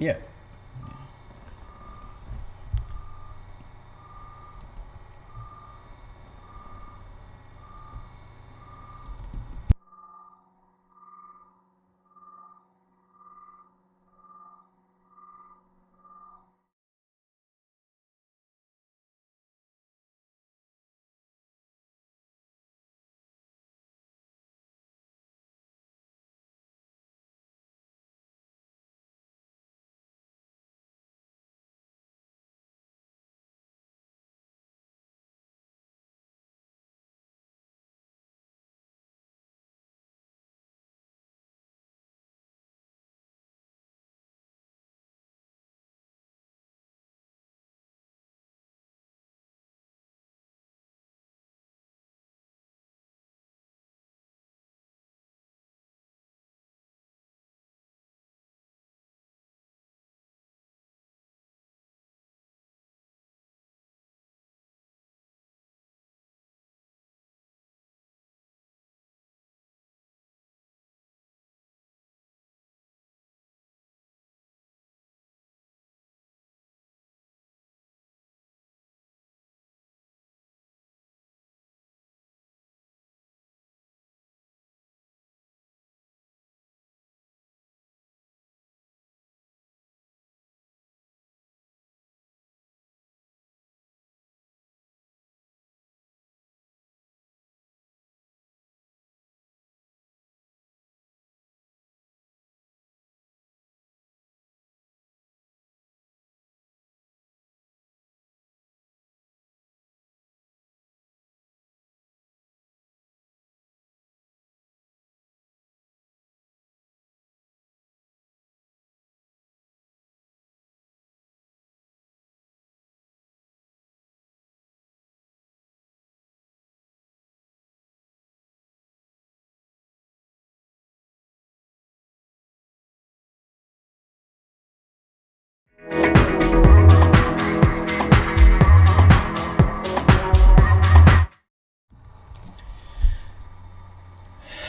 Yeah.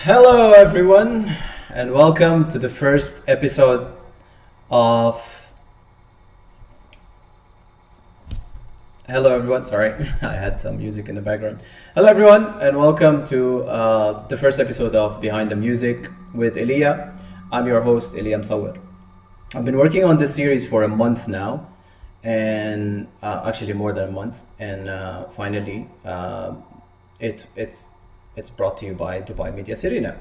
Hello, everyone, and welcome to the first episode of. Hello, everyone. Sorry, I had some music in the background. Hello, everyone, and welcome to the first episode of Behind the Music with Elia. I'm your host, Elia Msawir. I've been working on this series for a month now, and actually more than a month, and finally, it's brought to you by Dubai Media City now.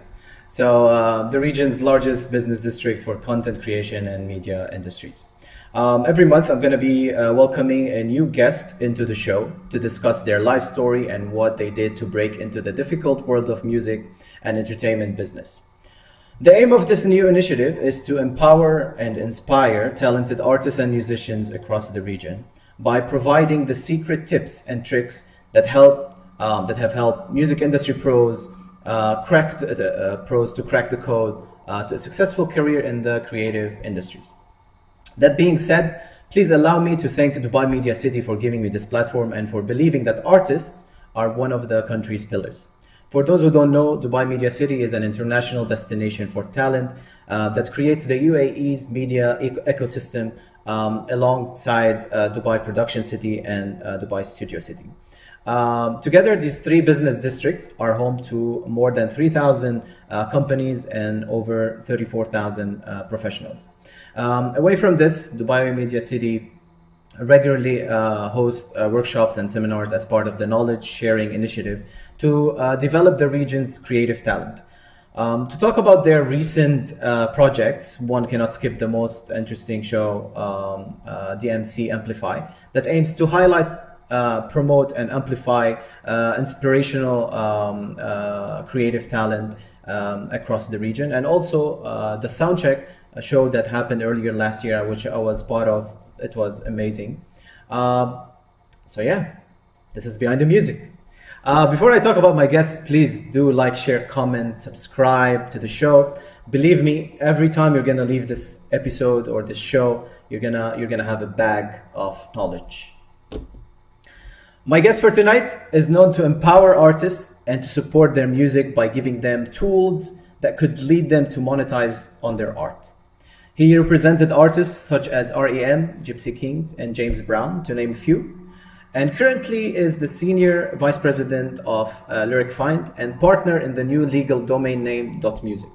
So the region's largest business district for content creation and media industries. Every month, I'm going to be welcoming a new guest into the show to discuss their life story and what they did to break into the difficult world of music and entertainment business. The aim of this new initiative is to empower and inspire talented artists and musicians across the region by providing the secret tips and tricks that have helped music industry pros pros to crack the code to a successful career in the creative industries. That being said, please allow me to thank Dubai Media City for giving me this platform and for believing that artists are one of the country's pillars. For those who don't know, Dubai Media City is an international destination for talent that creates the UAE's media ecosystem alongside Dubai Production City and Dubai Studio City. Together, these three business districts are home to more than 3,000 companies and over 34,000 professionals. Away from this, Dubai Media City regularly hosts workshops and seminars as part of the knowledge sharing initiative to develop the region's creative talent. To talk about their recent projects, one cannot skip the most interesting show, DMC Amplify, that aims to highlight, promote, and amplify inspirational creative talent across the region. And also the Soundcheck, a show that happened earlier last year, which I was part of. It was amazing. So yeah, this is Behind the Music. Before I talk about my guests, please do like, share, comment, subscribe to the show. Believe me, every time you're gonna leave this episode or this show, you're gonna have a bag of knowledge. My guest for tonight is known to empower artists and to support their music by giving them tools that could lead them to monetize on their art. He represented artists such as REM, Gypsy Kings, and James Brown, to name a few, and currently is the Senior Vice President of Lyricfind and partner in the new legal domain name .music.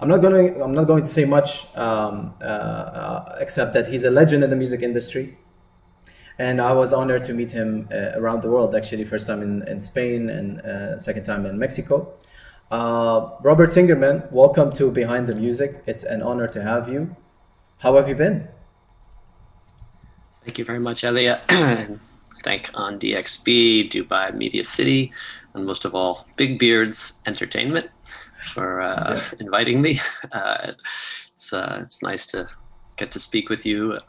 I'm not going to say much except that he's a legend in the music industry, and I was honored to meet him around the world. Actually, first time in Spain and second time in Mexico. Robert Singerman, welcome to Behind the Music. It's an honor to have you. How have you been? Thank you very much, Elia. And thank on DXB, Dubai Media City, and most of all, Big Beards Entertainment for inviting me. It's nice to get to speak with you.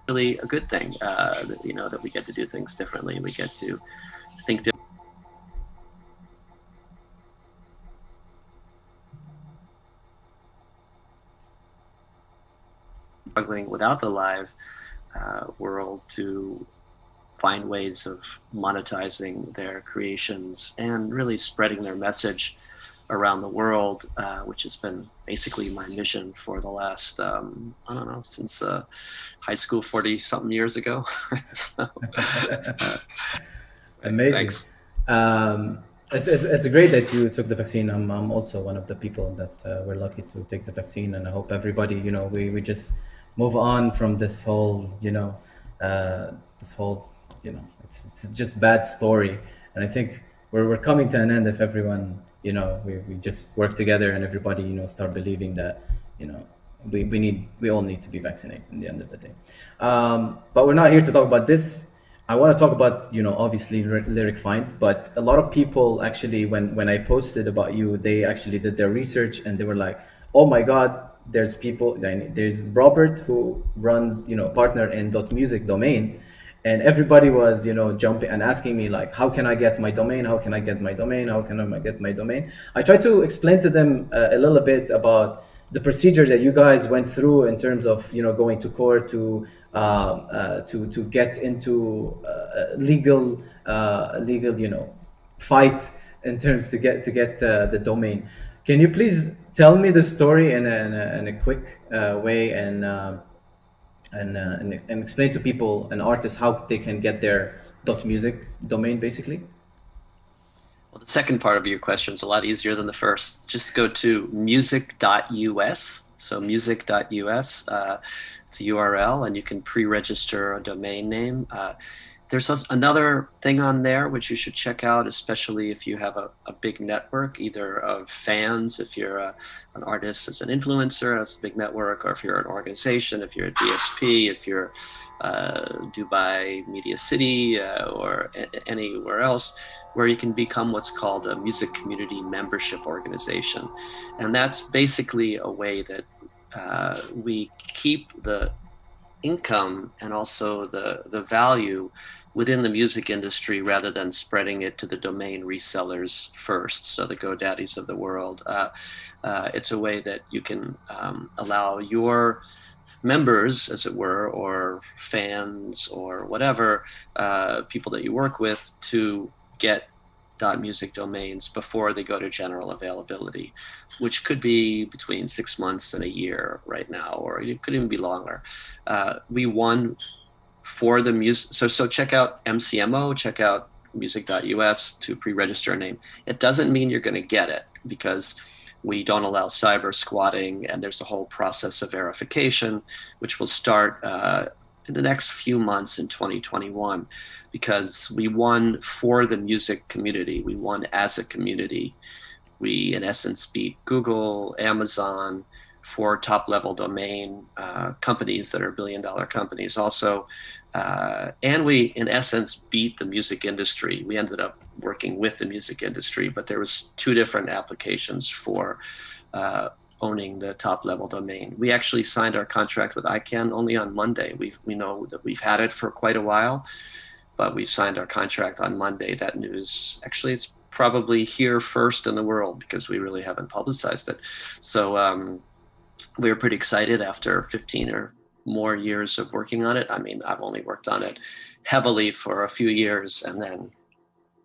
Really a good thing, that we get to do things differently. We get to think differently. Struggling without the live world to find ways of monetizing their creations and really spreading their message around the world, which has been basically my mission for the last, since high school 40-something years ago. So, Amazing. Thanks. It's great that you took the vaccine. I'm also one of the people that were lucky to take the vaccine, and I hope everybody, we just move on from this whole, it's just bad story. And I think we're coming to an end if everyone, we just work together and everybody, start believing that, we all need to be vaccinated in the end of the day. But we're not here to talk about this. I want to talk about, obviously Lyricfind, but a lot of people actually, when I posted about you, they actually did their research and they were like, oh my God, there's Robert who runs, partner in .music domain. And everybody was, jumping and asking me like, how can I get my domain? How can I get my domain? How can I get my domain? I tried to explain to them a little bit about the procedure that you guys went through in terms of, going to court to get into legal, fight in terms to get the domain. Can you please tell me the story in a quick way and explain to people and artists how they can get their .music domain, basically? Well, the second part of your question is a lot easier than the first. Just go to music.us. So music.us, it's a URL, and you can pre-register a domain name. There's another thing on there which you should check out, especially if you have a big network, either of fans, if you're an artist as an influencer, that's a big network, or if you're an organization, if you're a DSP, if you're Dubai Media City or anywhere else, where you can become what's called a music community membership organization. And that's basically a way that we keep the income and also the value within the music industry rather than spreading it to the domain resellers first, so the GoDaddies of the world. It's a way that you can allow your members, as it were, or fans or whatever, people that you work with, to get .music domains before they go to general availability, which could be between 6 months and a year right now, or it could even be longer. We won for the music, so check out MCMO, check out music.us to pre-register a name. It doesn't mean you're going to get it, because we don't allow cyber squatting, and there's a whole process of verification, which will start in the next few months in 2021, because we won for the music community. We won as a community. We, in essence, beat Google, Amazon, for top-level domain companies that are billion-dollar companies also. And we, in essence, beat the music industry. We ended up working with the music industry, but there was 2 different applications for owning the top level domain. We actually signed our contract with ICANN only on Monday. We know that we've had it for quite a while, but we signed our contract on Monday. That news, actually, it's probably here first in the world because we really haven't publicized it. So we were pretty excited after 15 or more years of working on it. I mean, I've only worked on it heavily for a few years, and then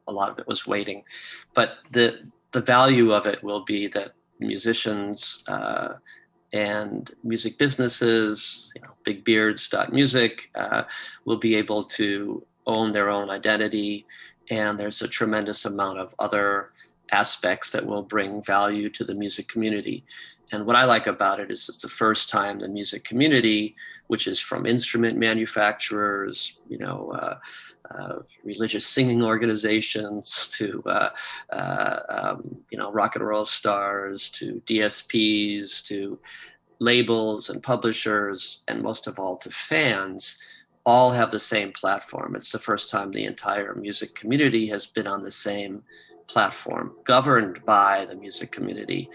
a lot of it was waiting. But the value of it will be that musicians and music businesses, bigbeards.music, will be able to own their own identity. And there's a tremendous amount of other aspects that will bring value to the music community. And what I like about it is it's the first time the music community, which is from instrument manufacturers, religious singing organizations to rock and roll stars, to DSPs, to labels and publishers, and most of all to fans, all have the same platform. It's the first time the entire music community has been on the same platform, governed by the music community,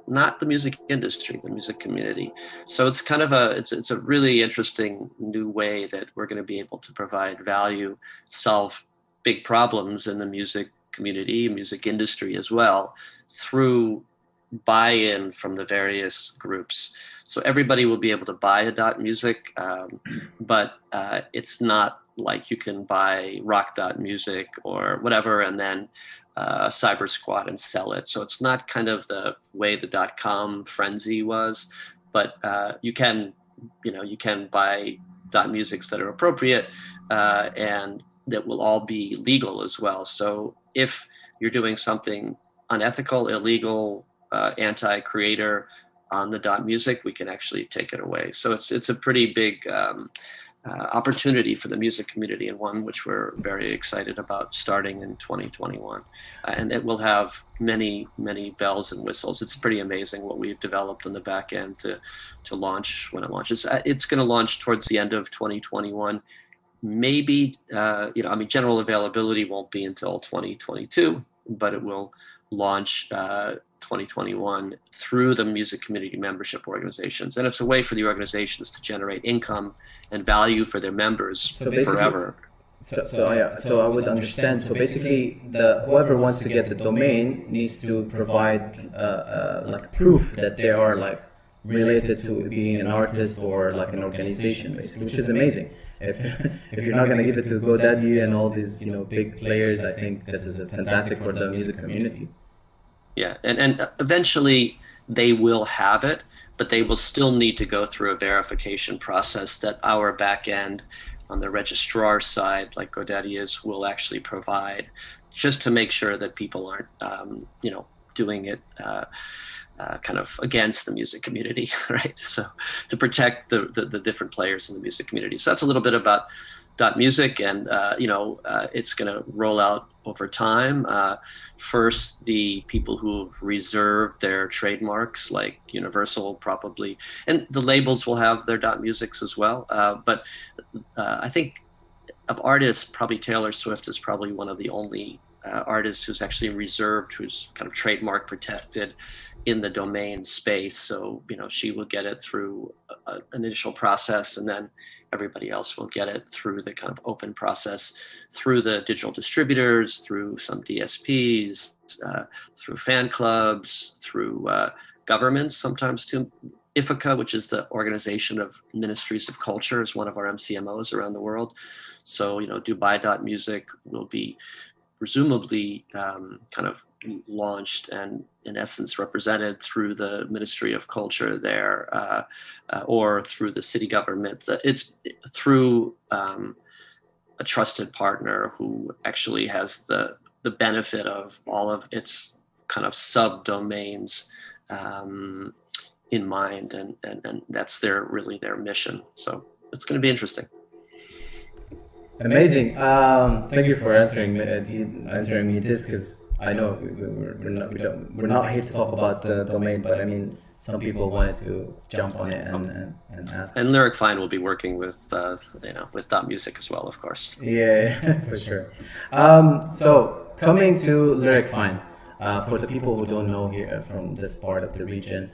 not the music industry, the music community. So it's kind of it's a really interesting new way that we're going to be able to provide value, solve big problems in the music community, music industry as well, through buy-in from the various groups. So everybody will be able to buy a .music, but it's not like you can buy rock.music or whatever and then Cyber Squad and sell it. So it's not kind of the way the .com frenzy was, but you can buy .musics that are appropriate and that will all be legal as well. So if you're doing something unethical, illegal, anti-creator on the .music, we can actually take it away. So it's a pretty big opportunity for the music community, and one which we're very excited about starting in 2021. And it will have many, many bells and whistles. It's pretty amazing what we've developed on the back end to launch when it launches. It's going to launch towards the end of 2021. Maybe, general availability won't be until 2022, but it will launch 2021 through the music community membership organizations. And it's a way for the organizations to generate income and value for their members forever. So I would understand. So basically, whoever wants to get the domain needs to provide like proof that they are like related to being an artist or like an organization, basically, which is amazing. If you're not going to give it to GoDaddy and all these big players, I think this is fantastic for the music community. Yeah, and eventually they will have it, but they will still need to go through a verification process that our back end on the registrar side, like GoDaddy is, will actually provide, just to make sure that people aren't, doing it kind of against the music community, right? So to protect the different players in the music community. So that's a little bit about .music, and it's going to roll out over time. First, the people who've reserved their trademarks, like Universal probably, and the labels will have their .musics as well. But I think of artists, probably Taylor Swift is probably one of the only artists who's actually reserved, who's kind of trademark protected in the domain space. So, she will get it through an initial process, and then everybody else will get it through the kind of open process, through the digital distributors, through some DSPs, through fan clubs, through governments, sometimes too. IFICA, which is the Organization of Ministries of Culture, is one of our MCMOs around the world. So, Dubai.music will be presumably kind of launched and in essence represented through the Ministry of Culture there, or through the city government. It's through a trusted partner who actually has the benefit of all of its kind of subdomains in mind, and that's really their mission. So it's going to be interesting. Amazing. Thank you for answering me this, because I know we're not here to talk about the domain, but I mean, some people wanted to jump on it and ask. And Lyricfind will be working with with .music as well, of course. Yeah, for sure. So coming to Lyricfind, for the people who don't know here from this part of the region,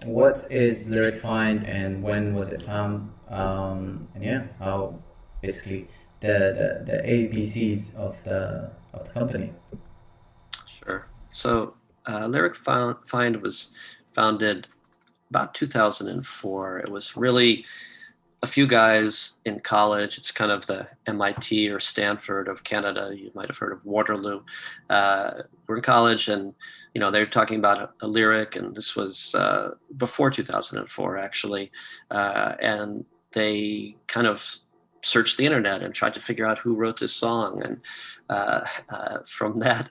What is Lyricfind and when was it found? And yeah, how basically the ABCs of the company. Sure. So Lyricfind was founded about 2004. It was really a few guys in college. It's kind of the MIT or Stanford of Canada. You might have heard of Waterloo. We're in college, and they're talking about a lyric, and this was before 2004 actually, and they kind of searched the internet and tried to figure out who wrote this song, and from that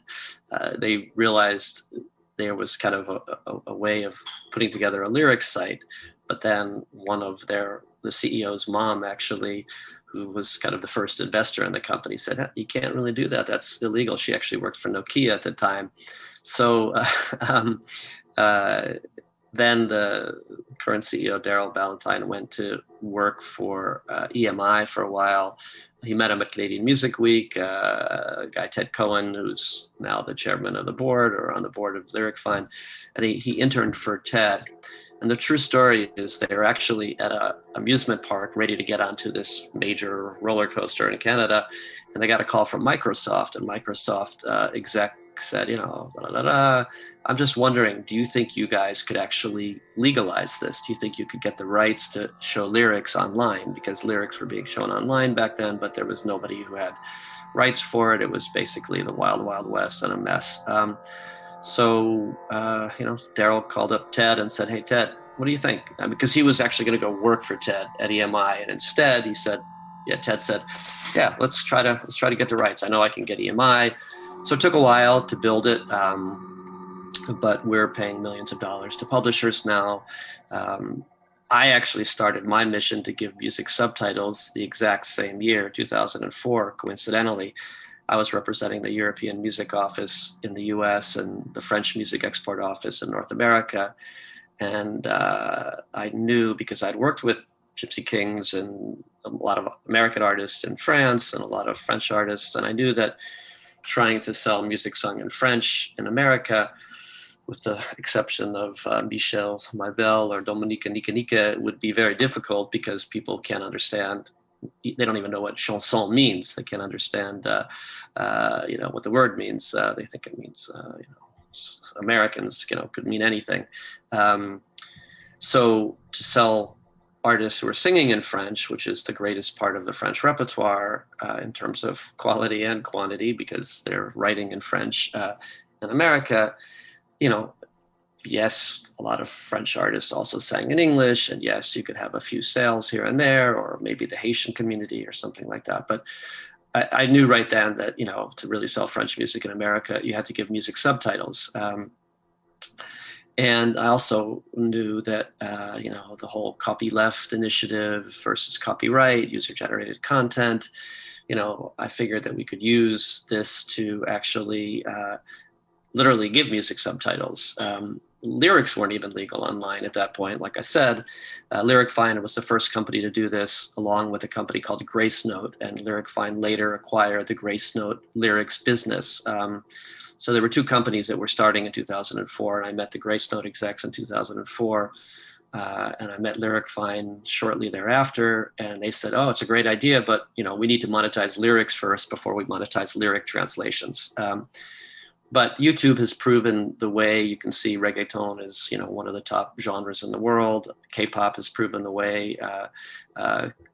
they realized there was kind of a way of putting together a lyric site. But then one of the CEO's mom, actually, who was kind of the first investor in the company, said, "You can't really do that. That's illegal." She actually worked for Nokia at the time. So then the current CEO, Daryl Valentine, went to work for EMI for a while. He met him at Canadian Music Week. A guy, Ted Cohen, who's now the chairman of the board or on the board of Lyricfind, and he interned for Ted. And the true story is they were actually at an amusement park ready to get onto this major roller coaster in Canada, and they got a call from Microsoft, and Microsoft exec said, "I'm just wondering, do you think you guys could actually legalize this? Do you think you could get the rights to show lyrics online?" Because lyrics were being shown online back then, but there was nobody who had rights for it. It was basically the wild, wild west and a mess. So Daryl called up Ted and said, "Hey, Ted, what do you think?" Because he was actually going to go work for Ted at EMI, and instead he said, Ted said, "Yeah, let's try to get the rights. I know I can get EMI." So it took a while to build it, but we're paying millions of dollars to publishers now. I actually started my mission to give music subtitles the exact same year, 2004, coincidentally. I was representing the European Music Office in the US and the French Music Export Office in North America. And I knew, because I'd worked with Gypsy Kings and a lot of American artists in France and a lot of French artists, and I knew that trying to sell music sung in French in America, with the exception of Michel Marbel or Dominica Nika Nika, would be very difficult because people can't understand. They don't even know what chanson means. They can't understand, what the word means. They think it means, Americans, could mean anything. So to sell artists who are singing in French, which is the greatest part of the French repertoire in terms of quality and quantity, because they're writing in French in America, yes, a lot of French artists also sang in English, and yes, you could have a few sales here and there, or maybe the Haitian community or something like that. But I knew right then that, to really sell French music in America, you had to give music subtitles. And I also knew that, the whole copyleft initiative versus copyright, user-generated content, I figured that we could use this to actually literally give music subtitles. Lyrics weren't even legal online at that point. Like I said, Lyricfind was the first company to do this, along with a company called Gracenote, and Lyricfind later acquired the Gracenote lyrics business. So there were two companies that were starting in 2004, and I met the Gracenote execs in 2004, and I met Lyricfind shortly thereafter, and they said, "Oh, it's a great idea, but we need to monetize lyrics first before we monetize lyric translations." But YouTube has proven the way. You can see reggaeton is, one of the top genres in the world. K-pop has proven the way.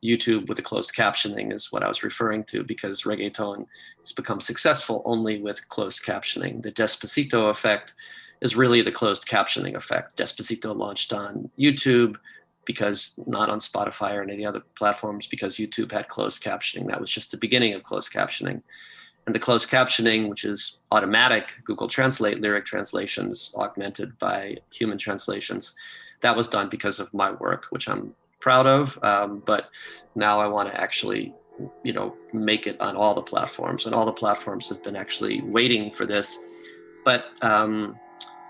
YouTube with the closed captioning is what I was referring to, because reggaeton has become successful only with closed captioning. The Despacito effect is really the closed captioning effect. Despacito launched on YouTube, because not on Spotify or any of the other platforms, because YouTube had closed captioning. That was just the beginning of closed captioning. And the closed captioning, which is automatic Google Translate lyric translations augmented by human translations, that was done because of my work, which I'm proud of. But now I want to actually, make it on all the platforms, and all the platforms have been actually waiting for this. But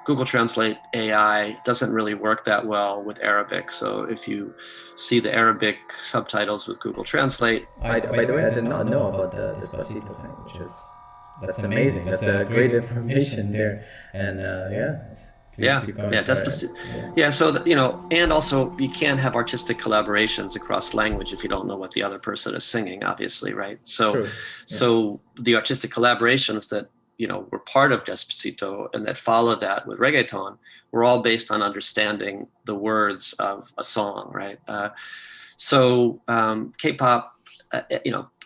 Google Translate AI doesn't really work that well with Arabic. So if you see the Arabic subtitles with Google Translate. By the way, I did not know about the Despacito thing, that's amazing. That's a great information there. And Please Yeah, keep going. yeah, Sorry. yeah. So that, you know, and also you can't have artistic collaborations across language if you don't know what the other person is singing, obviously, right? So, True. Yeah. so the artistic collaborations that were part of Despacito and that followed that with reggaeton were all based on understanding the words of a song, right? K-pop,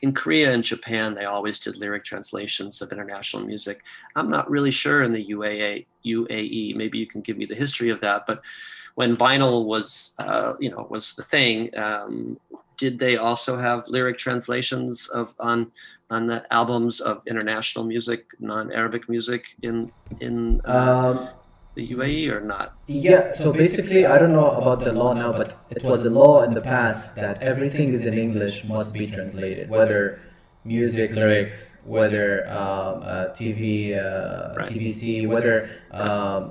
in Korea and Japan, they always did lyric translations of international music. I'm not really sure in the UAE. Maybe you can give me the history of that. But when vinyl was the thing, did they also have lyric translations on the albums of international music, non-Arabic music in the UAE or not? Yeah, so basically, I don't know about the law now, but it was a law in the past that everything is in English must be translated, whether music lyrics, whether TV, Right. TVC, whether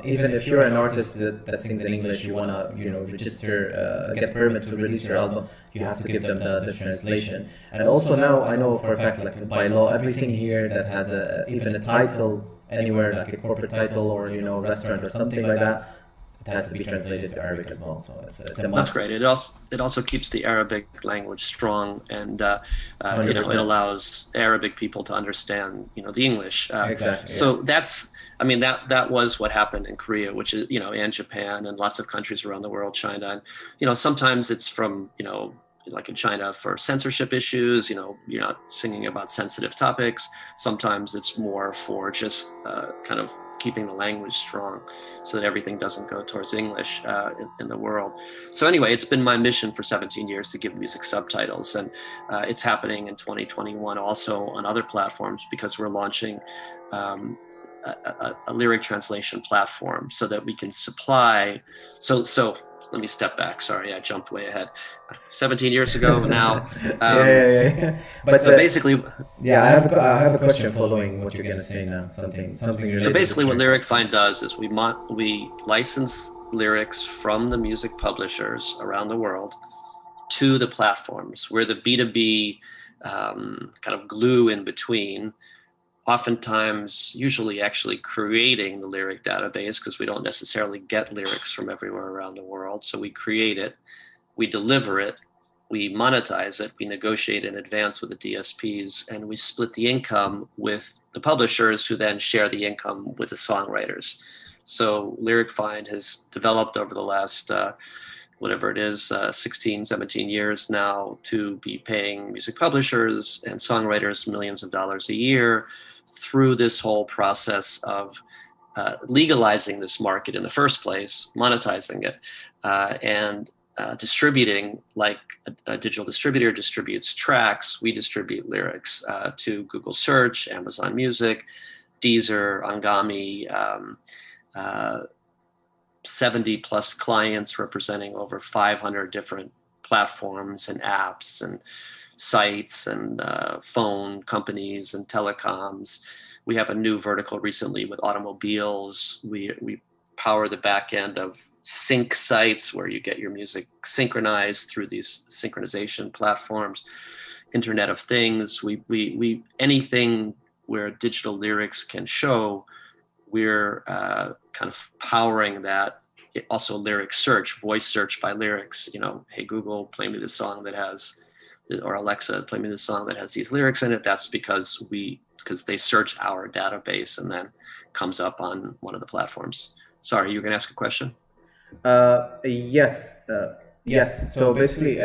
even if you're an artist that sings in English, you wanna register, get permit to release your album, you have to give them the translation. And also now I know for a fact, like by law, everything here that has even a title anywhere, like a corporate title or restaurant or something like that, it has to be translated to Arabic as well. So it's a must. That's great. It also keeps the Arabic language strong, and it 100%. allows Arabic people to understand the English. Exactly. So that was what happened in Korea, which is and Japan and lots of countries around the world, China, and sometimes it's from like in China for censorship issues, you're not singing about sensitive topics. Sometimes it's more for just kind of keeping the language strong so that everything doesn't go towards English in the world. So anyway, it's been my mission for 17 years to give music subtitles, and it's happening in 2021 also on other platforms because we're launching a lyric translation platform so that we can supply. So let me step back. Sorry, I jumped way ahead. 17 years ago now. Yeah. But so basically, yeah, I have a question following what you're gonna say now. Something related. So basically, what Lyricfind does is we license lyrics from the music publishers around the world to the platforms. We're the B2B kind of glue in between. Oftentimes, usually actually creating the lyric database because we don't necessarily get lyrics from everywhere around the world. So we create it, we deliver it, we monetize it, we negotiate in advance with the DSPs, and we split the income with the publishers who then share the income with the songwriters. So Lyricfind has developed over the last whatever it is, 16, 17 years now to be paying music publishers and songwriters millions of dollars a year through this whole process of legalizing this market in the first place, monetizing it, and distributing like a digital distributor distributes tracks. We distribute lyrics to Google Search, Amazon Music, Deezer, Angami, 70 plus clients representing over 500 different platforms and apps and sites and phone companies and telecoms. We have a new vertical recently with automobiles. We power the back end of sync sites where you get your music synchronized through these synchronization platforms. Internet of Things. We anything where digital lyrics can show, we're kind of powering that. Also lyric search, voice search by lyrics. Hey Google, play me the song that has, or Alexa, play me the song that has these lyrics in it. That's because they search our database and then comes up on one of the platforms. Sorry, you were gonna ask a question? Yes. Yes. So basically,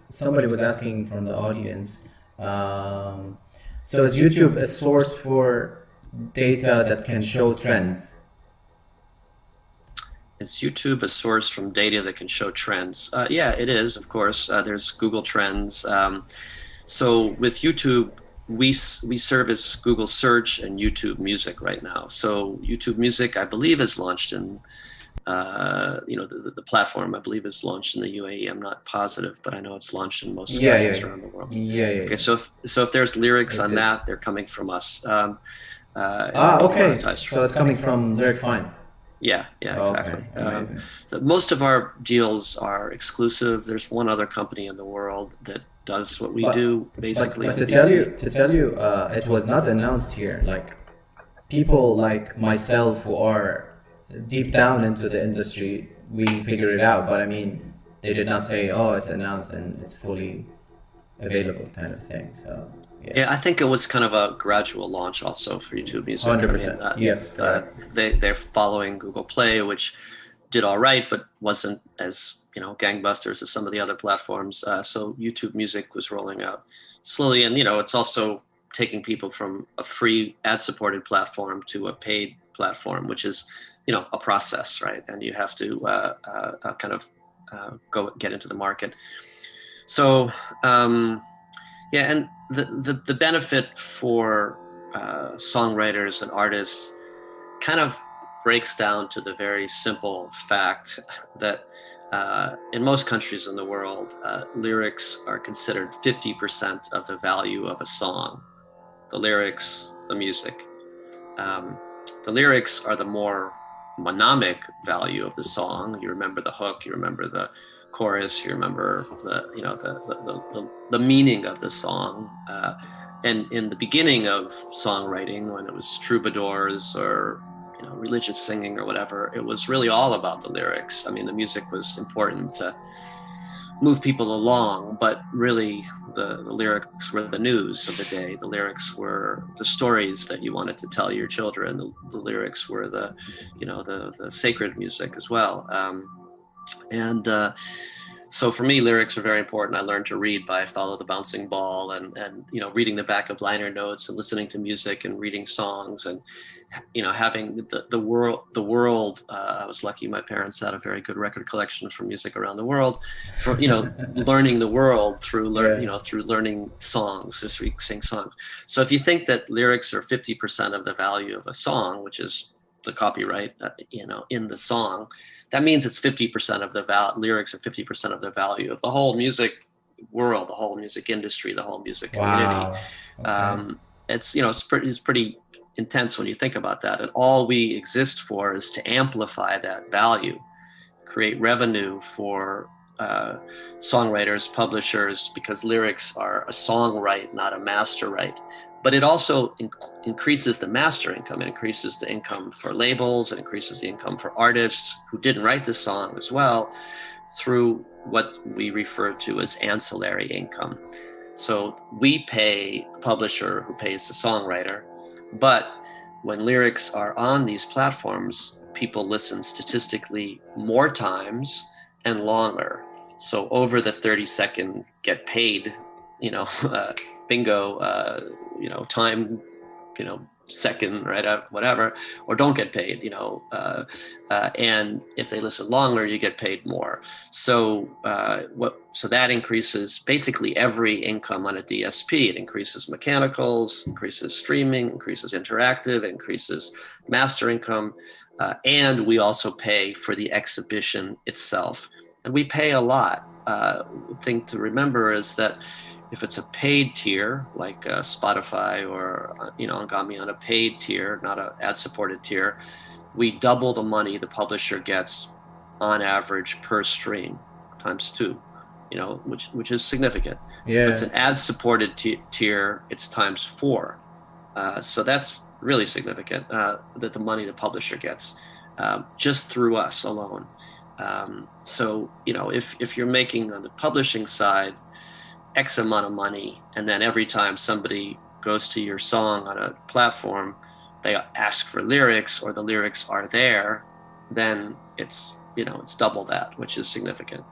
somebody was asking from the audience. So is YouTube a source for data that can show trends? Is YouTube a source from data that can show trends? Yeah, it is, of course. There's Google Trends. So with YouTube, we service Google Search and YouTube Music right now. So YouTube Music, I believe, is launched in, the platform, I believe, is launched in the UAE. I'm not positive, but I know it's launched in most countries around the world. Okay, so if there's lyrics on that, they're coming from us. Okay. So it's coming from Lyricfind. Yeah, exactly. Okay. So most of our deals are exclusive. There's one other company in the world that does what we do, basically. But to tell you, it was not announced here. Like people like myself who are deep down into the industry, we figure it out. But I mean, they did not say, "Oh, it's announced and it's fully available," kind of thing. So Yeah, I think it was kind of a gradual launch also for YouTube Music. 100%. Yes, correct. They're following Google Play, which did all right, but wasn't as gangbusters as some of the other platforms. So YouTube Music was rolling out slowly, and it's also taking people from a free ad-supported platform to a paid platform, which is a process, right? And you have to kind of go get into the market. So yeah, and the benefit for songwriters and artists kind of breaks down to the very simple fact that in most countries in the world, lyrics are considered 50% of the value of a song. The lyrics, the music. The lyrics are the more mnemonic value of the song. You remember the hook, you remember the chorus, you remember the meaning of the song. And in the beginning of songwriting, when it was troubadours or religious singing or whatever, it was really all about the lyrics. I mean, the music was important to move people along, but really the lyrics were the news of the day. The lyrics were the stories that you wanted to tell your children. The lyrics were the sacred music as well. So for me, lyrics are very important. I learned to read by Follow the Bouncing Ball and reading the back of liner notes and listening to music and reading songs and having the world. I was lucky my parents had a very good record collection for music around the world. For learning the world through through learning songs, just sing songs. So if you think that lyrics are 50% of the value of a song, which is the copyright in the song, that means it's 50% of the lyrics are 50% of the value of the whole music world, the whole music industry, the whole music community. Wow. Okay. It's pretty intense when you think about that. And all we exist for is to amplify that value, create revenue for songwriters, publishers, because lyrics are a song right, not a master right. But it also increases the master income. It increases the income for labels. It increases the income for artists who didn't write the song as well, through what we refer to as ancillary income. So we pay the publisher who pays the songwriter, but when lyrics are on these platforms, people listen statistically more times and longer. So over the 30-second get paid, bingo, time, second, right, whatever, or don't get paid, and if they listen longer, you get paid more. So so that increases basically every income on a DSP. It increases mechanicals, increases streaming, increases interactive, increases master income, and we also pay for the exhibition itself, and we pay a lot. Thing to remember is that if it's a paid tier, like Spotify or Angami on a paid tier, not an ad-supported tier, we double the money the publisher gets on average per stream, times 2, which is significant. Yeah. If it's an ad-supported tier, it's times 4. So that's really significant, that the money the publisher gets just through us alone. So if you're making on the publishing side X amount of money, and then every time somebody goes to your song on a platform, they ask for lyrics, or the lyrics are there, then it's double that, which is significant.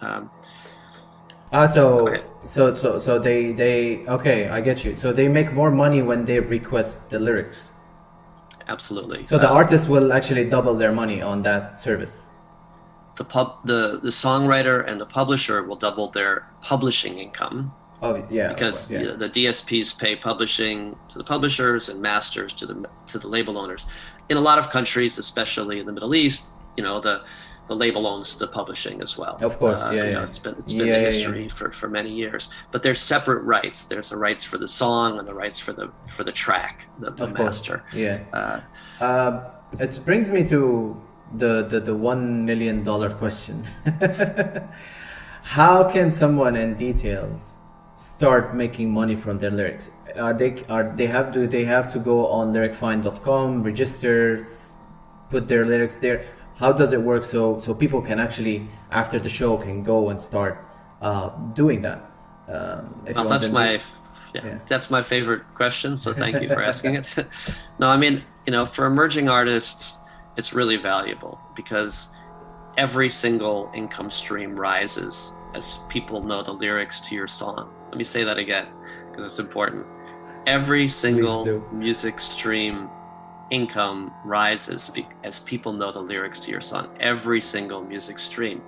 So they okay, I get you. So they make more money when they request the lyrics. Absolutely. So the artist will actually double their money on that service. The songwriter and the publisher will double their publishing income. Oh yeah, because the DSPs pay publishing to the publishers and masters to the label owners. In a lot of countries, especially in the Middle East, the label owns the publishing as well. Of course, It's been the history for many years. But there's separate rights. There's the rights for the song and the rights for the track, the master. Yeah. It brings me to the $1 million question. How can someone in details start making money from their lyrics? Do they have to go on lyricfind.com, register, put their lyrics there? how does it work so people can actually after the show can go and start doing that? If Well, you want to that's my favorite question. So thank you for asking it. No, I mean, for emerging artists, it's really valuable because every single income stream rises as people know the lyrics to your song. Let me say that again because it's important. Every single music stream income rises as people know the lyrics to your song. Every single music stream.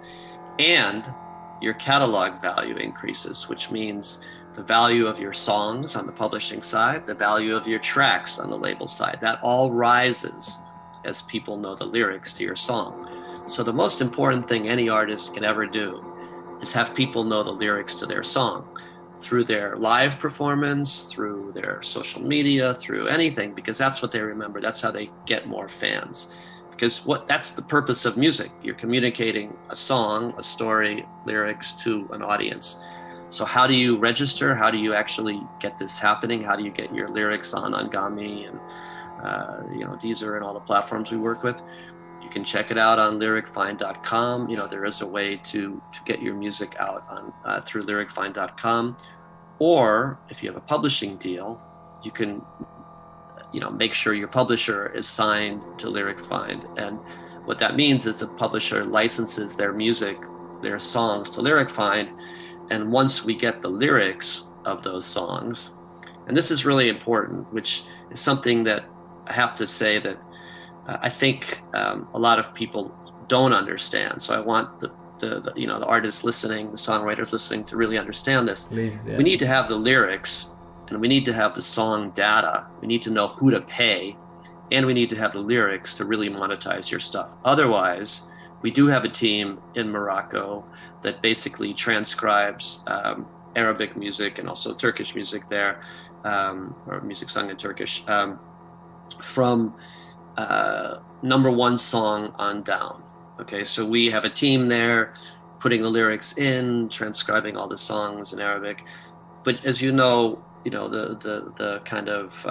And your catalog value increases, which means the value of your songs on the publishing side, the value of your tracks on the label side, that all rises as people know the lyrics to your song. So the most important thing any artist can ever do is have people know the lyrics to their song through their live performance, through their social media, through anything, because that's what they remember. That's how they get more fans. Because that's the purpose of music. You're communicating a song, a story, lyrics to an audience. So how do you register? How do you actually get this happening? How do you get your lyrics on Angami and Deezer and all the platforms we work with? You can check it out on lyricfind.com. There is a way to get your music out on through lyricfind.com. Or if you have a publishing deal, you can make sure your publisher is signed to Lyricfind. And what that means is the publisher licenses their music, their songs to Lyricfind. And once we get the lyrics of those songs, and this is really important, which is something that I have to say that I think a lot of people don't understand. So I want the artists listening, the songwriters listening to really understand this. Please, yeah. We need to have the lyrics and we need to have the song data. We need to know who to pay, and we need to have the lyrics to really monetize your stuff. Otherwise, we do have a team in Morocco that basically transcribes Arabic music and also Turkish music there, or music sung in Turkish, from number one song on down. Okay, so we have a team there putting the lyrics in, transcribing all the songs in Arabic. But as you know, the kind of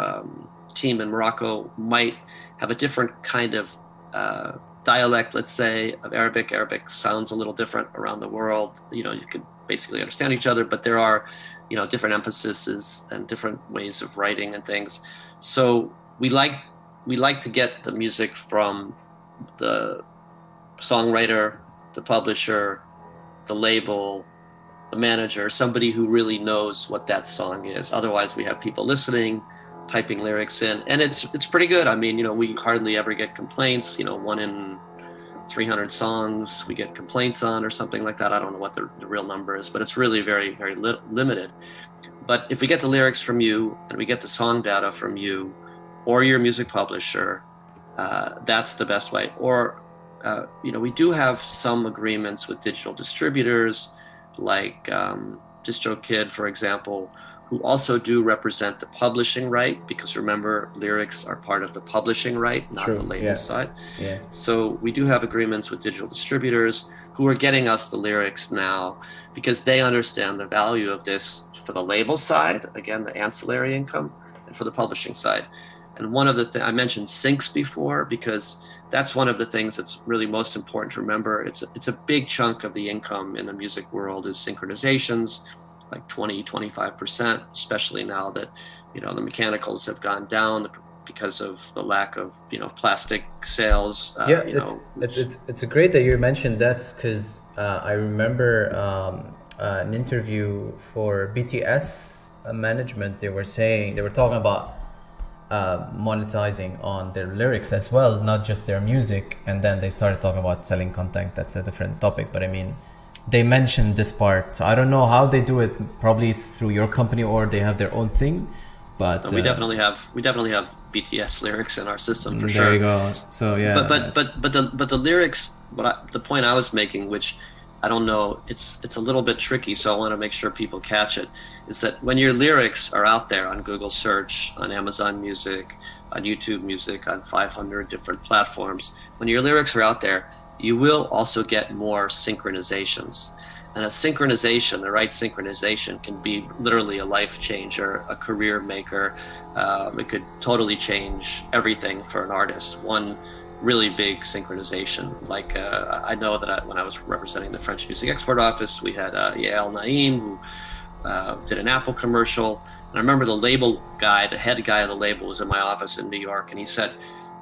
team in Morocco might have a different kind of dialect, let's say, of Arabic. Arabic sounds a little different around the world. You could basically understand each other, but there are, different emphases and different ways of writing and things. So we like to get the music from the songwriter, the publisher, the label, the manager, somebody who really knows what that song is. Otherwise, we have people listening, typing lyrics in, and it's pretty good. I mean, we hardly ever get complaints. 1 in 300 songs we get complaints on or something like that. I don't know what the real number is, but it's really very, very limited. But if we get the lyrics from you and we get the song data from you or your music publisher, that's the best way. Or, we do have some agreements with digital distributors like DistroKid, for example, who also do represent the publishing right, because remember, lyrics are part of the publishing right, not the label side. Yeah. So we do have agreements with digital distributors who are getting us the lyrics now because they understand the value of this for the label side, again, the ancillary income, and for the publishing side. And one of the things I mentioned syncs before, because that's one of the things that's really most important to remember. It's a big chunk of the income in the music world is synchronizations, like 20-25%, especially now that the mechanicals have gone down because of the lack of plastic sales. It's great that you mentioned this, because I remember an interview for BTS management. They were talking about monetizing on their lyrics as well, not just their music, and then they started talking about selling content. That's a different topic, but I mean, they mentioned this part. So I don't know how they do it, probably through your company or they have their own thing, but we definitely have BTS lyrics in our system for sure. There you go. So yeah, but the lyrics, the point I was making, which I don't know, it's a little bit tricky, so I want to make sure people catch it, is that when your lyrics are out there on Google search, on Amazon Music, on YouTube Music, on 500 different platforms, when your lyrics are out there, you will also get more synchronizations. And a synchronization, the right synchronization, can be literally a life changer, a career maker. It could totally change everything for an artist. One really big synchronization. Like I know that when I was representing the French Music Export Office, we had Yael Naim, who did an Apple commercial. And I remember the label guy, the head guy of the label, was in my office in New York, and he said,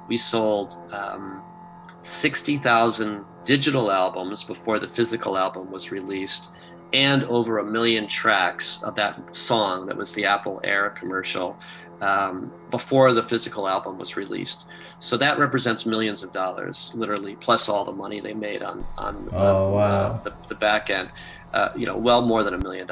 we sold 60,000 digital albums before the physical album was released, and over 1 million tracks of that song that was the Apple Air commercial before the physical album was released. So that represents millions of dollars, literally, plus all the money they made on the back end. Well more than $1 million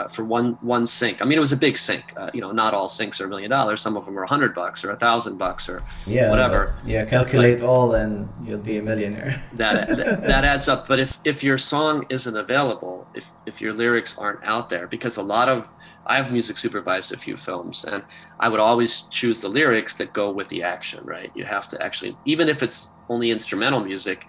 for one sync. I mean, it was a big sync. Not all syncs are $1 million. Some of them are $100 or $1,000 or whatever. Calculate all and you'll be a millionaire. that adds up. But if your song isn't available, if your lyrics aren't out there, because I have music supervised a few films, and I would always choose the lyrics that go with the action, right? You have to actually, even if it's only instrumental music,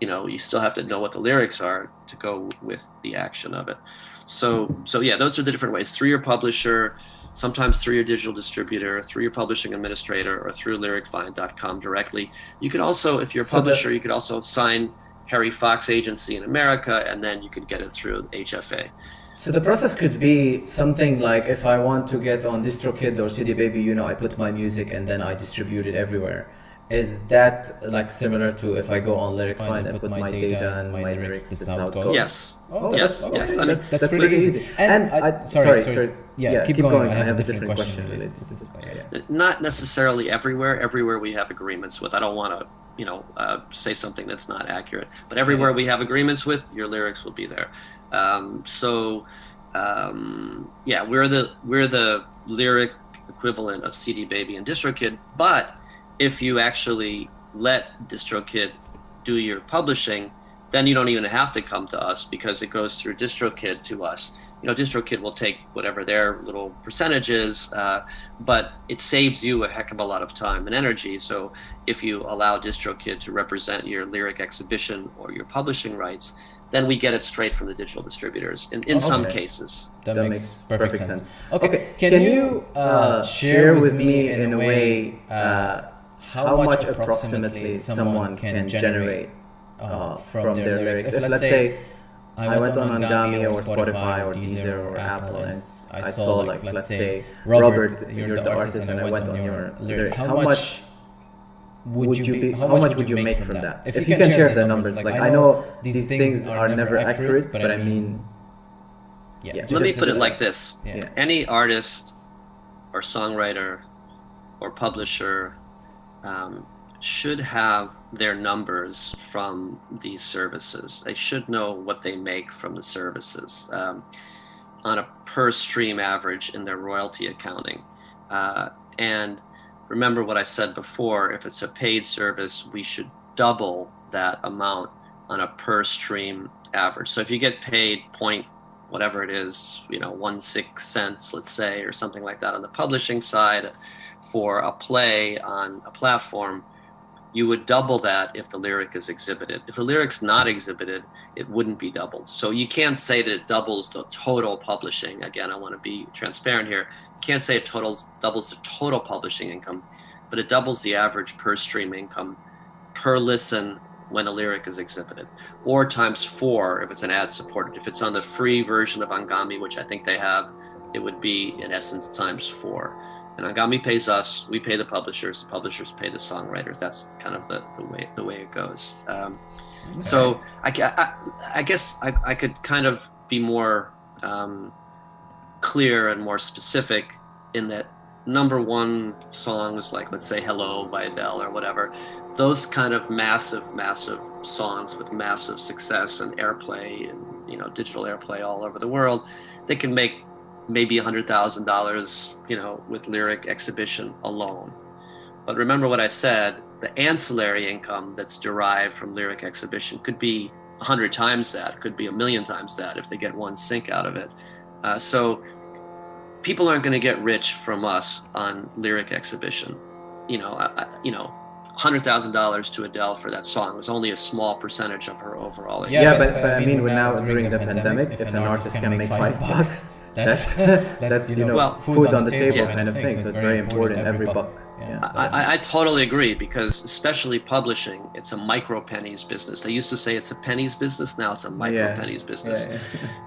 you still have to know what the lyrics are to go with the action of it. So yeah, those are the different ways. Through your publisher, sometimes through your digital distributor, through your publishing administrator, or through lyricfind.com directly. You could also, if you're a publisher, you could also sign Harry Fox Agency in America, and then you could get it through HFA. So the process could be something like, if I want to get on DistroKid or CD Baby, I put my music and then I distribute it everywhere. Is that like similar to if I go on Lyricfind and put my data and my lyrics, this is how it goes? Yes. Yes. I mean, that's pretty easy. And sorry. Yeah, keep going. I have a different question related to this. Not necessarily everywhere. Everywhere we have agreements with. I don't want to, say something that's not accurate. But everywhere we have agreements with, your lyrics will be there. We're the lyric equivalent of CD Baby and DistroKid, but if you actually let DistroKid do your publishing, then you don't even have to come to us, because it goes through DistroKid to us. DistroKid will take whatever their little percentage is, but it saves you a heck of a lot of time and energy. So if you allow DistroKid to represent your lyric exhibition or your publishing rights, then we get it straight from the digital distributors in some cases. That makes perfect sense. Okay, can you share with me in a way how much approximately someone can generate from their lyrics? If let's say I went on Angami or Spotify or Deezer or Apple and I saw let's say, Robert, you're the artist, and I went on your lyrics, how much would you make from that? If you can share the numbers. I know these things are never accurate, but I mean, let me put it like this. Any artist or songwriter or publisher should have their numbers from these services. They should know what they make from the services on a per stream average in their royalty accounting. And remember what I said before, if it's a paid service, we should double that amount on a per stream average. So if you get paid point whatever it is, 1.6 cents, let's say, or something like that on the publishing side for a play on a platform, you would double that if the lyric is exhibited. If the lyric's not exhibited, it wouldn't be doubled. So you can't say that it doubles the total publishing. Again, I want to be transparent here. You can't say it doubles the total publishing income, but it doubles the average per stream income per listen when a lyric is exhibited, or times 4 if it's an ad supported. If it's on the free version of Angami, which I think they have, it would be in essence times 4. And Angami pays us, we pay the publishers pay the songwriters. That's kind of the way it goes. So I guess I could kind of be more clear and more specific in that number 1 songs, like let's say Hello by Adele or whatever, those kind of massive songs with massive success and airplay and digital airplay all over the world, they can make maybe $100,000, with lyric exhibition alone. But remember what I said, the ancillary income that's derived from lyric exhibition could be 100 times that, could be 1 million times that if they get one sync out of it. So people aren't going to get rich from us on lyric exhibition. $100,000 to Adele for that song was only a small percentage of her overall income. Yeah, but I mean, now during the pandemic, if an artist can make $5 that's That's Well, food on the table yeah. kind of thing. So it's very important. Every buck. Yeah. I totally agree, because especially publishing, it's a micro pennies business. They used to say it's a pennies business. Now it's a micro pennies business. Yeah.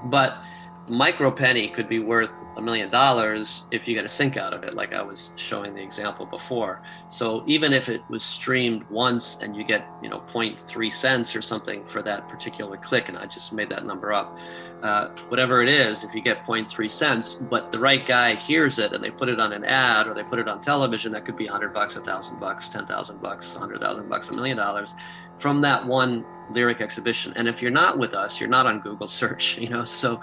But micro penny could be worth $1 million if you get a sync out of it, like I was showing the example before. So even if it was streamed once and you get 0.3 cents or something for that particular click, and I just made that number up, whatever it is, if you get 0.3 cents, but the right guy hears it and they put it on an ad or they put it on television, that could be $100, $1,000, $10,000, $100,000, $1 million from that one lyric exhibition. And if you're not with us, you're not on Google search, so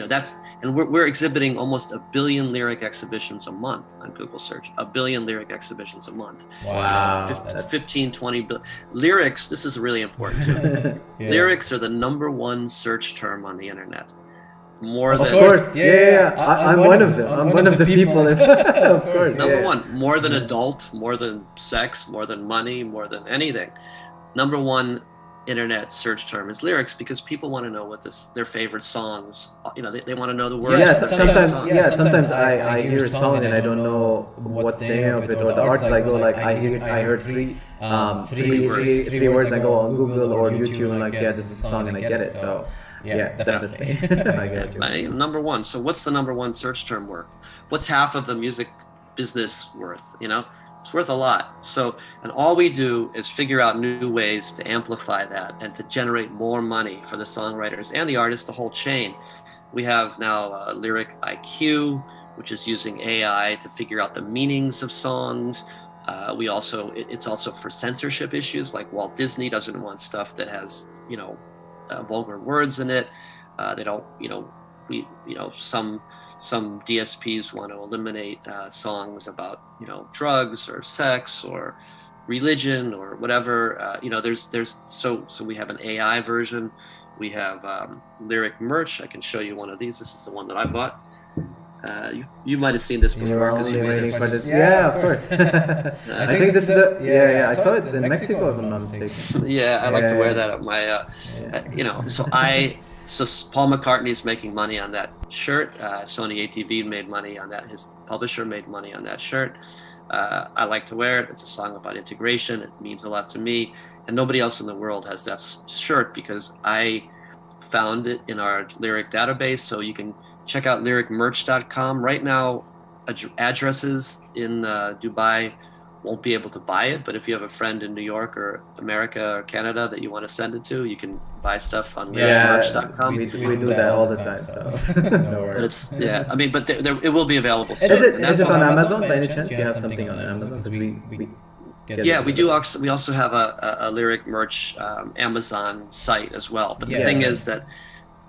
that's, and we're exhibiting almost 1 billion lyric exhibitions a month on Google search. 1 billion lyric exhibitions a month. Wow. 15, 20 billion. Lyrics, this is really important too. Yeah. Lyrics are the #1 search term on the internet. More Of than course, yeah. I'm one of them. I'm one of the people. Of course, number one, more than adult, more than sex, more than money, more than anything. #1 internet search term is lyrics, because people want to know what their favorite songs. They want to know the words. Yeah, sometimes I hear a song and I don't know what's the name of it or the artist. I go like I heard three words. I go on Google or YouTube and like, yeah, this is the song, and I get it. So yeah, definitely. I get you. #1. So what's the #1 search term worth? What's half of the music business worth? It's worth a lot. So, and all we do is figure out new ways to amplify that and to generate more money for the songwriters and the artists, the whole chain. We have now Lyric IQ, which is using AI to figure out the meanings of songs. It's also for censorship issues, like Walt Disney doesn't want stuff that has, vulgar words in it. They don't, some DSPs want to eliminate songs about drugs or sex or religion or whatever. So we have an AI version. We have lyric merch. I can show you one of these. This is the one that I bought. You might have seen this before. Yeah, of course. I think this is I saw it in Mexico, if I'm not mistaken. Yeah, I like to wear that at my, So Paul McCartney's making money on that shirt. Sony ATV made money on that. His publisher made money on that shirt. I like to wear it. It's a song about integration. It means a lot to me. And nobody else in the world has that shirt, because I found it in our lyric database. So you can check out lyricmerch.com. Right now, addresses in Dubai won't be able to buy it, but if you have a friend in New York or America or Canada that you want to send it to, you can buy stuff on lyricmerch.com. We do that all the time. So. No worries. But it will be available soon. Is it on Amazon by any chance? Do you have something on Amazon? We do. We also have a lyric merch Amazon site as well. But the thing is that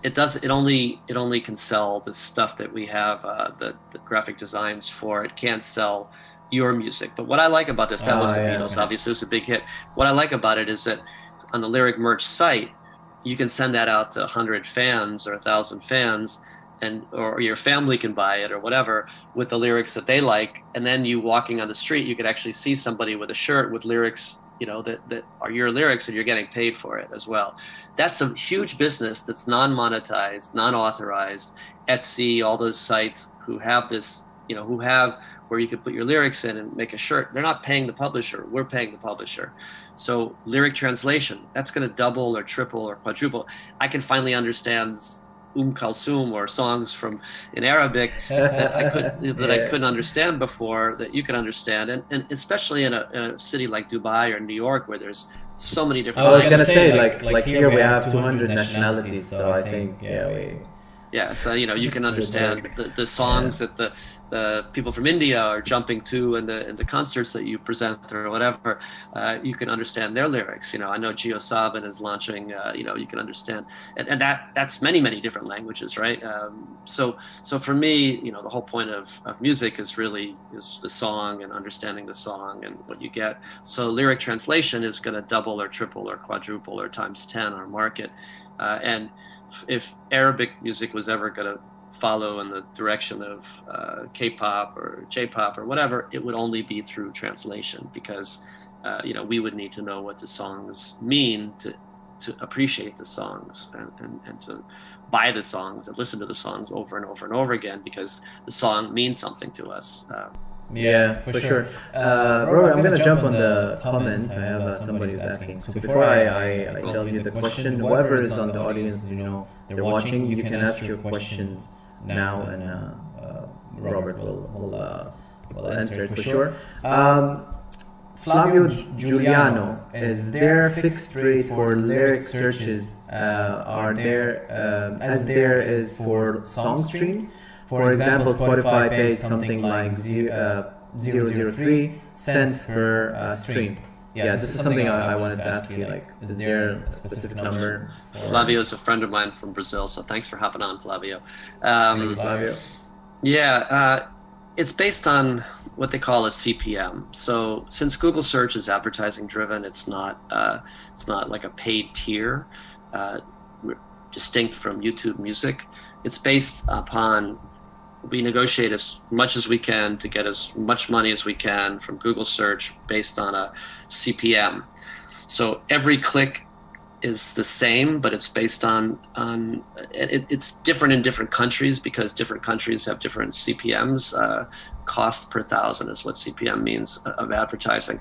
it only can sell the stuff that we have the graphic designs for. It can't sell your music. But what I like about this, that was the Beatles, obviously it was a big hit. What I like about it is that on the lyric merch site, you can send that out to 100 fans or 1,000 fans, or your family can buy it or whatever with the lyrics that they like. And then you walking on the street, you could actually see somebody with a shirt with lyrics, that are your lyrics, and you're getting paid for it as well. That's a huge business that's non-monetized, non-authorized. Etsy, all those sites who have this, where you can put your lyrics in and make a shirt. They're not paying the publisher. We're paying the publisher. So lyric translation, that's going to double or triple or quadruple. I can finally understand Kalsum or songs in Arabic that I couldn't understand before, that you can understand, and especially in a city like Dubai or New York, where there's so many different. I was going to say like here we have 200 nationalities, so I think so you can understand the songs that the people from India are jumping to in the concerts that you present or whatever. You can understand their lyrics. I know Gio Saban is launching. You can understand, and that's many different languages, right? So for me, the whole point of music is the song and understanding the song and what you get. So lyric translation is going to double or triple or quadruple or times 10 our market, and if Arabic music was ever going to follow in the direction of K-pop or J-pop or whatever, it would only be through translation, because we would need to know what the songs mean to appreciate the songs and to buy the songs and listen to the songs over and over and over again, because the song means something to us. Yeah, for sure. Robert, I'm going to jump on the comments. I have somebody who's asking. So before I tell you the question, whoever is on the audience, they're watching, you can ask your questions now, and Robert will answer it for sure. Flavio Giuliano, is there a fixed rate for lyric searches? Are there as there is for song streams? For example, Spotify pays something like 0.003 cents per stream. Yeah, this is something I wanted to ask you. Like, is there a specific number? Flavio is a friend of mine from Brazil, so thanks for hopping on, Flavio. Flavio. Yeah, it's based on what they call a CPM. So since Google search is advertising driven, it's not like a paid tier, distinct from YouTube Music. It's based upon, we negotiate as much as we can to get as much money as we can from Google search based on a CPM. So every click is the same, but it's based on it's different in different countries, because different countries have different CPMs. Cost per thousand is what CPM means of advertising.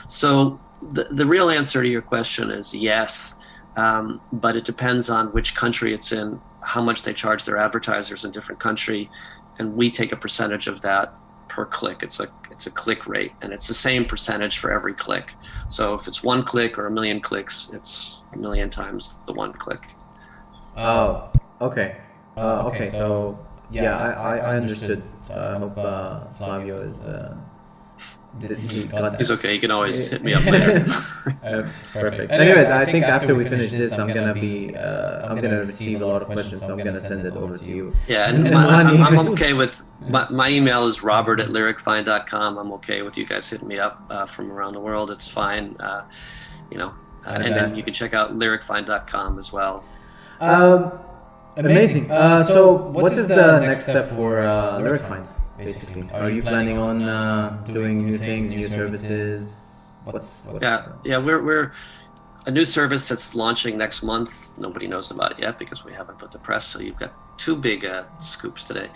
So the real answer to your question is yes, but it depends on which country it's in, how much they charge their advertisers in different country, and we take a percentage of that per click. It's a click rate, and it's the same percentage for every click. So if it's 1 click or 1 million clicks, it's 1 million times the 1 click. Oh, okay. Okay, so yeah, I understood. So I hope Flavio is. He got that. He's okay. You can always hit me up later. Perfect. Anyways, I think after we finish this, I'm gonna receive a lot of questions, so I'm gonna send it over to you. Yeah, and I'm okay with my email is robert@lyricfind.com. I'm okay with you guys hitting me up from around the world. It's fine. And then you can check out lyricfind.com as well. Amazing. So what is the next step for Lyricfind? Basically, are you planning on doing new things, new services? What's we're a new service that's launching next month. Nobody knows about it yet because we haven't put the press. So you've got 2 big scoops today.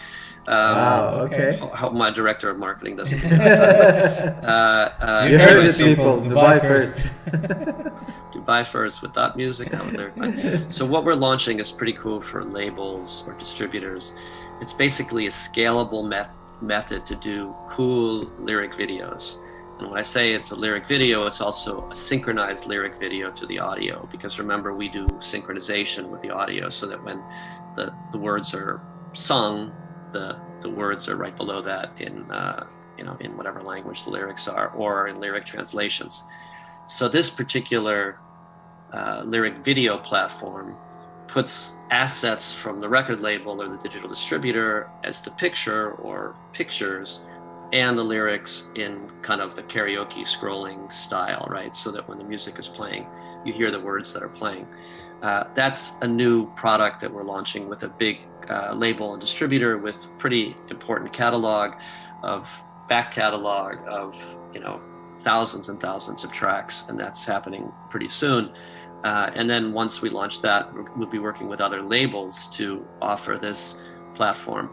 Okay. Hope my director of marketing doesn't. You heard it, people. Dubai first. Dubai first with that music. So what we're launching is pretty cool for labels or distributors. It's basically a scalable method to do cool lyric videos. And when I say it's a lyric video, it's also a synchronized lyric video to the audio, because remember, we do synchronization with the audio so that when the words are sung, the words are right below that in whatever language the lyrics are, or in lyric translations. So this particular lyric video platform puts assets from the record label or the digital distributor as the picture or pictures, and the lyrics in kind of the karaoke scrolling style, right? So that when the music is playing, you hear the words that are playing. That's a new product that we're launching with a big label and distributor with pretty important back catalog of thousands and thousands of tracks, and that's happening pretty soon. And then once we launch that, we'll be working with other labels to offer this platform.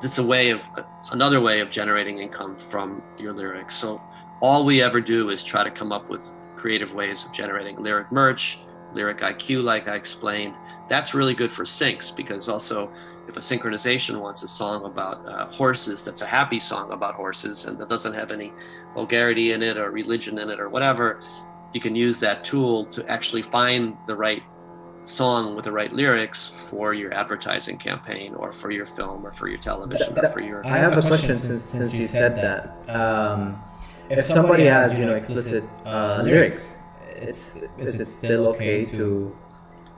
It's another way of generating income from your lyrics. So all we ever do is try to come up with creative ways of generating lyric merch, lyric IQ, like I explained. That's really good for syncs, because also if a synchronization wants a song about horses, that's a happy song about horses, and that doesn't have any vulgarity in it or religion in it or whatever, you can use that tool to actually find the right song with the right lyrics for your advertising campaign, or for your film, or for your television, or for your... I have a question since you said that. If somebody has explicit lyrics, is it still okay to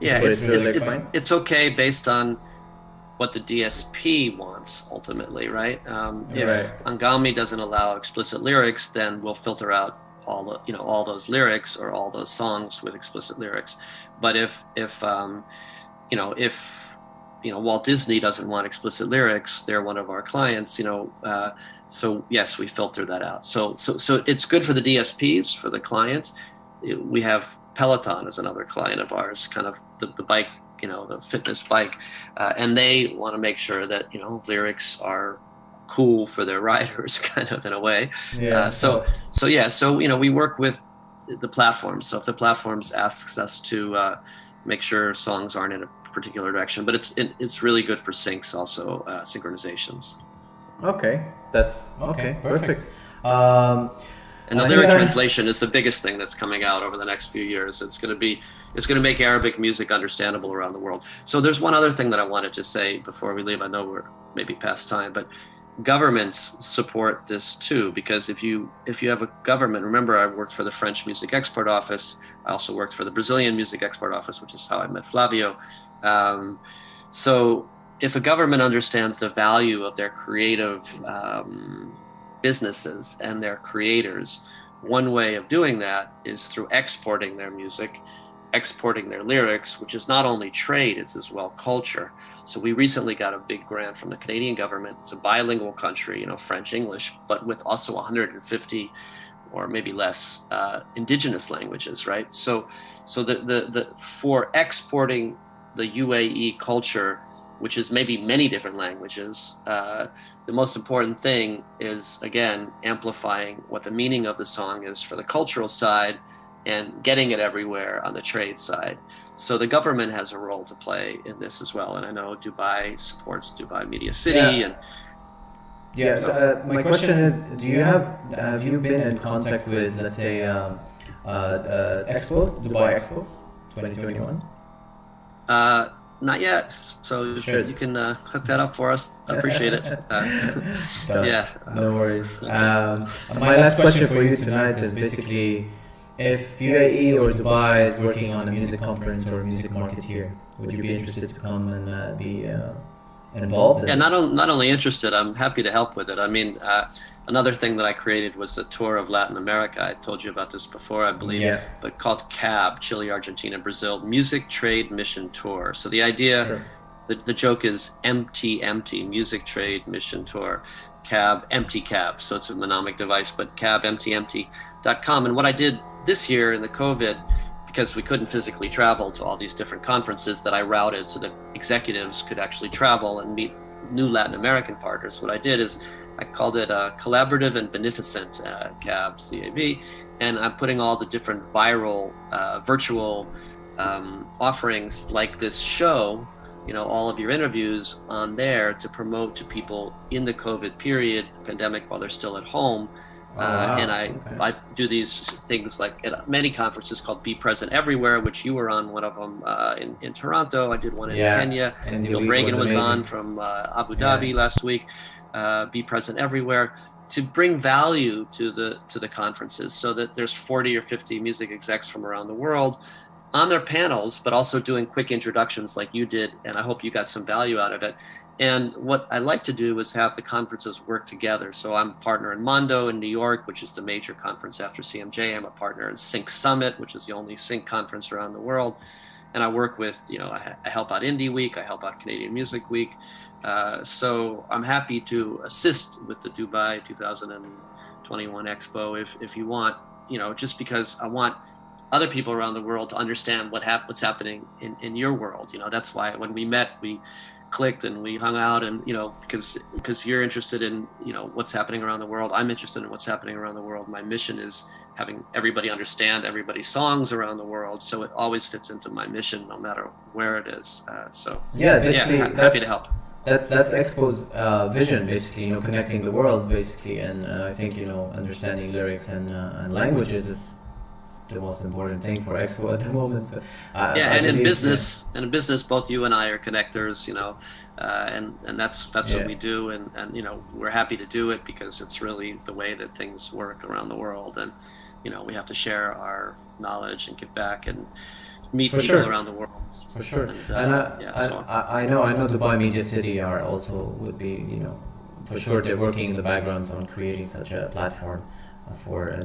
it's okay based on what the DSP wants ultimately, right? If Angami doesn't allow explicit lyrics, then we'll filter out all those lyrics or all those songs with explicit lyrics. But if Walt Disney doesn't want explicit lyrics, they're one of our clients, so yes, we filter that out. So it's good for the DSPs, for the clients. We have Peloton is another client of ours, kind of the bike, the fitness bike, and they want to make sure that lyrics are cool for their riders, kind of in a way. Yeah. So we work with the platforms. So if the platforms asks us to make sure songs aren't in a particular direction, but it's really good for syncs also, synchronizations. Okay, that's okay. Perfect. And the lyric translation is the biggest thing that's coming out over the next few years. It's going to make Arabic music understandable around the world. So there's one other thing that I wanted to say before we leave. I know we're maybe past time, but governments support this too, because if you have a government, remember I worked for the French Music Export Office. I also worked for the Brazilian Music Export Office, which is how I met Flavio. So if a government understands the value of their creative businesses and their creators, one way of doing that is through exporting their music, exporting their lyrics, which is not only trade, it's as well culture. So we recently got a big grant from the Canadian government. It's a bilingual country, French, English, but with also 150 or maybe less indigenous languages, right? So the for exporting the UAE culture, which is maybe many different languages, the most important thing is, again, amplifying what the meaning of the song is for the cultural side and getting it everywhere on the trade side. So the government has a role to play in this as well. And I know Dubai supports Dubai Media City. My question is, have you been in contact with, let's say, Expo, Dubai Expo 2021? Not yet, so you can hook that up for us. I appreciate it. No worries. My last question for you tonight is basically, if UAE or Dubai is working on a music conference or a music market here, would you be interested to come and be involved? Not only interested, I'm happy to help with it. I mean, another thing that I created was a tour of Latin America. I told you about this before, I believe, but called CAB, Chile, Argentina, Brazil, Music Trade Mission Tour. So the idea, the joke is empty, Music Trade Mission Tour, CAB, empty CAB. So it's a mnemonic device, but CAB, empty.com. And what I did this year in the COVID, because we couldn't physically travel to all these different conferences, that I routed so that executives could actually travel and meet new Latin American partners. What I did is I called it a collaborative and beneficent CAB, C-A-B, and I'm putting all the different viral virtual offerings like this show, all of your interviews on there to promote to people in the COVID period, pandemic, while they're still at home. And I do these things like at many conferences called Be Present Everywhere, which you were on one of them in Toronto. I did one in Kenya. Bill Reagan was on from Abu Dhabi last week. Be Present Everywhere, to bring value to the conferences, so that there's 40 or 50 music execs from around the world on their panels, but also doing quick introductions like you did. And I hope you got some value out of it. And what I like to do is have the conferences work together. So I'm a partner in Mondo in New York, which is the major conference after CMJ. I'm a partner in Sync Summit, which is the only sync conference around the world. And I work with, I help out Indie Week, I help out Canadian Music Week. So I'm happy to assist with the Dubai 2021 Expo if you want, just because I want other people around the world to understand what's happening in your world. That's why when we met, we clicked and we hung out, and because you're interested in what's happening around the world, I'm interested in what's happening around the world. My mission is having everybody understand everybody's songs around the world, so it always fits into my mission no matter where it is. Happy to help. That's Expo's vision, basically, connecting the world, basically, and I think understanding lyrics and languages is the most important thing for Expo at the moment. So, in business, both you and I are connectors, and that's what we do, and we're happy to do it because it's really the way that things work around the world, and we have to share our knowledge and give back and meet people around the world. For sure. I know Dubai Media City would be, for sure they're working in the backgrounds on creating such a platform for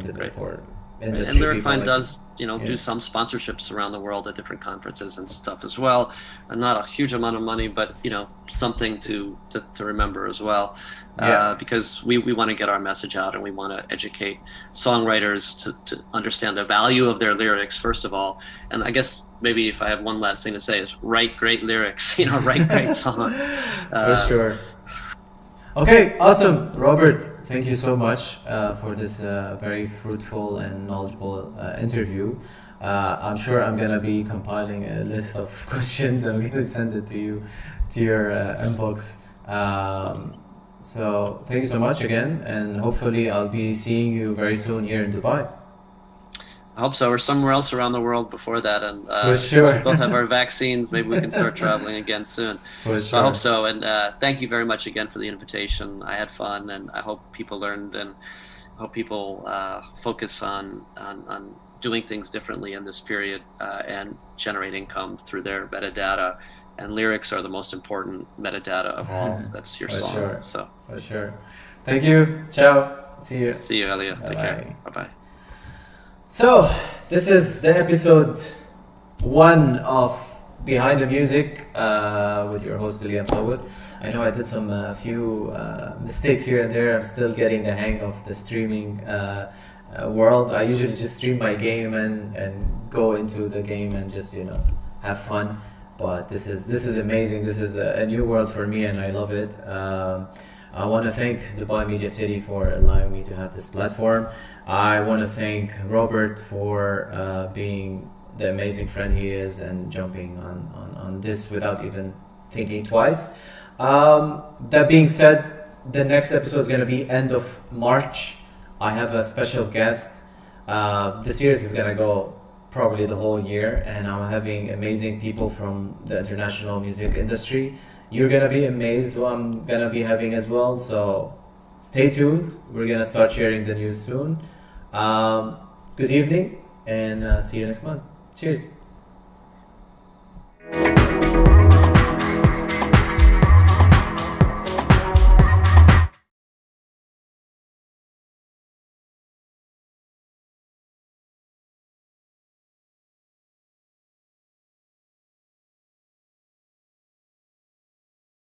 industry And people Lyricfind like you. does, Yeah. do some sponsorships around the world at different conferences and stuff as well. And not a huge amount of money, but something to remember as well. Yeah. Because we want to get our message out, and we want to educate songwriters to understand the value of their lyrics, first of all. And I guess maybe if I have one last thing to say is write great lyrics, write great songs. For sure. Okay, awesome. Robert, thank you so much for this very fruitful and knowledgeable interview. I'm sure I'm going to be compiling a list of questions. I'm going to send it to you, to your inbox. So thank you so much again, and hopefully I'll be seeing you very soon here in Dubai. I hope so, or somewhere else around the world before that. And For since sure. we both have our vaccines, maybe we can start traveling again soon. For So I sure. hope so. And thank you very much again for the invitation. I had fun, and I hope people learned, and I hope people focus on doing things differently in this period and generate income through their metadata. And lyrics are the most important metadata of all. That's your For song. sure. So For sure. Thank you. Ciao. See you. see you, Elia. Take care. Bye-bye. Bye-bye. So, this is the episode 1 of Behind the Music with your host Elia. I know I did some few mistakes here and there. I'm still getting the hang of the streaming world. I usually just stream my game and go into the game and just have fun. But this is amazing. This is a new world for me, and I love it. I want to thank Dubai Media City for allowing me to have this platform. I want to thank Robert for being the amazing friend he is and jumping on this without even thinking twice. That being said, the next episode is going to be end of March. I have a special guest. The series is going to go probably the whole year, and I'm having amazing people from the international music industry. You're going to be amazed who I'm going to be having as well, so stay tuned. We're going to start sharing the news soon. Good evening, and see you next month. Cheers.